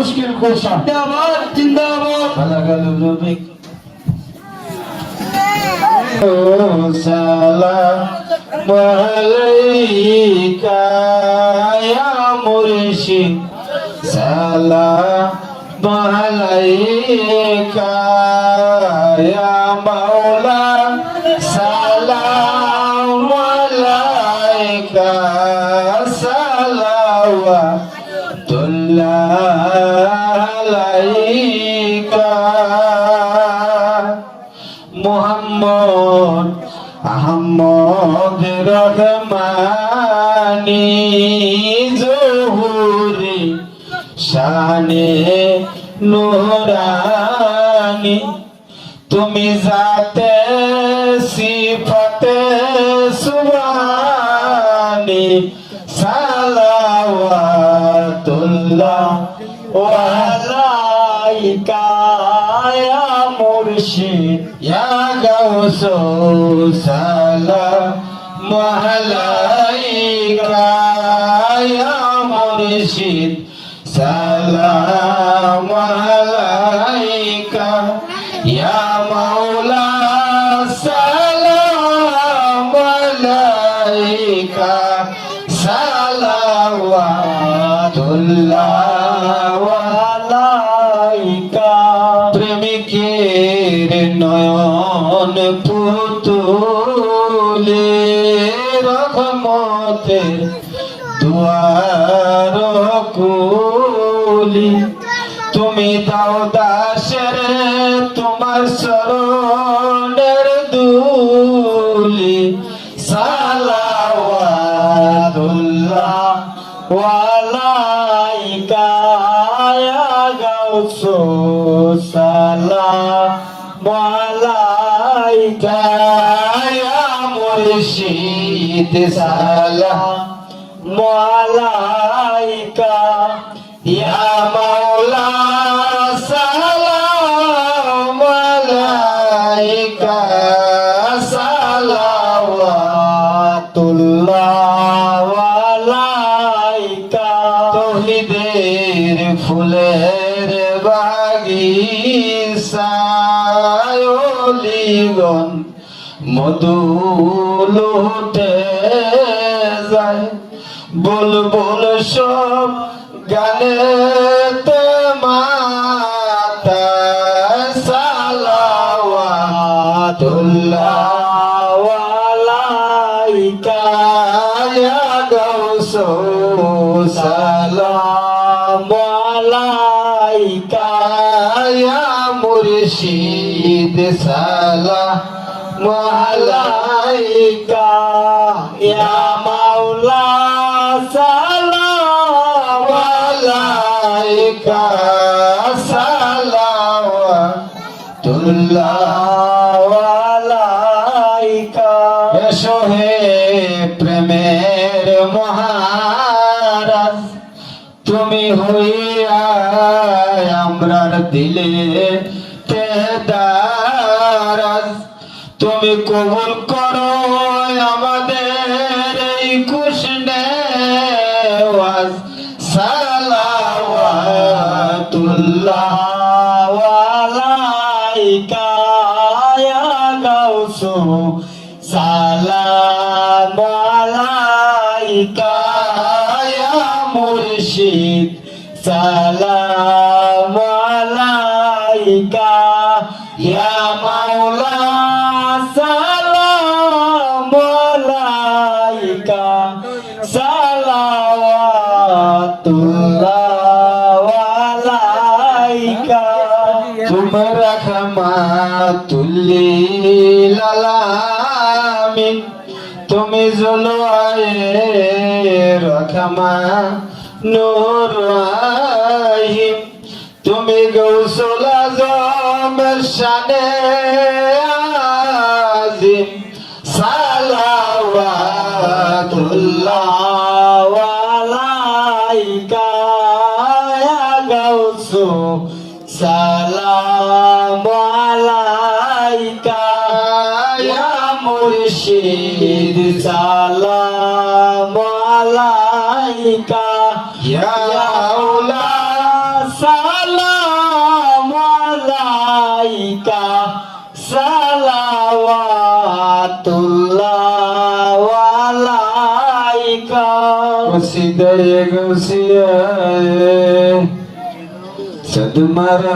मुश्किल कुशा जिंदाबाद जिंदाबाद सलाम अलैका या मुर्शिद सलाम अलैका या मौला सलाम अलैका सलावतुल्लाह अलैका मुहम्मद अहमद रहमानी ज़ुहूरी शाने नूरानी तुमी जाते सिफते सुभानी सलावतुल्लाह अलैका या मुर्शिद या गौसो सलाम अलैका या मुर्शिद सलाम अलैका या मौला सलाम अलैका सलावतुल्लाह अलैका प्रेमिकेर नयन पुतुले রহমতের দুয়ার কুলি তুমি দাও দাসের তোমার শরণের দুলি সালাওয়াতুল্লাহ আলাইকা ইয়া গাউসু সালাম আলাইকা ইয়া মুর্শিদ সালাম আলাইকা ইয়া মাওলা সালাম আলাইকা সালাওয়াতুল্লাহ আলাইকা তৌহিদের ফুলের বাগিচায় ওলিগণ মধু লুটে যায় বুলবুল সব গানেতে মাতা সালাওয়াতুল্লাহ আলাইকা ইয়া গাউসু সালাম আলাইকা ইয়া মুর্শিদ সালাম আলাইকা ইয়া মাওলা সালাম আলাইকা সালাওয়াতুল্লাহ আলাইকা এসো হে প্রেমের মহারাজ তুমি হইয়া আমরার দিলে তেদারাজ তুমি কবুল করো আমাদের এই কুশনেওয়াজ সালাওয়াতুল্লাহ আলাইকা ইয়া গাউসু সালাম আলাইকা ইয়া মুর্শিদ সালাম আলাইকা ইয়া মাওলা সালাম আলাইকা সালাওয়াতুল্লাহ আলাইকা তুমরা রাহমাতুল লিল আলামিন তুমি জুলওয়ায়ে রহমানুর রহিম তুমি গৌসুল আজম শানে আজিম সালাওয়াতুল্লাহ আলাইকা ইয়া গাউসু সালাম আলাইকা ইয়া মুর্শিদ সালাম আলাইকা ইয়া মাওলা আলাইকা সালাওয়াতুল্লাহ আলাইকা কসিদায়ে গসিয়ায়ে সদমারা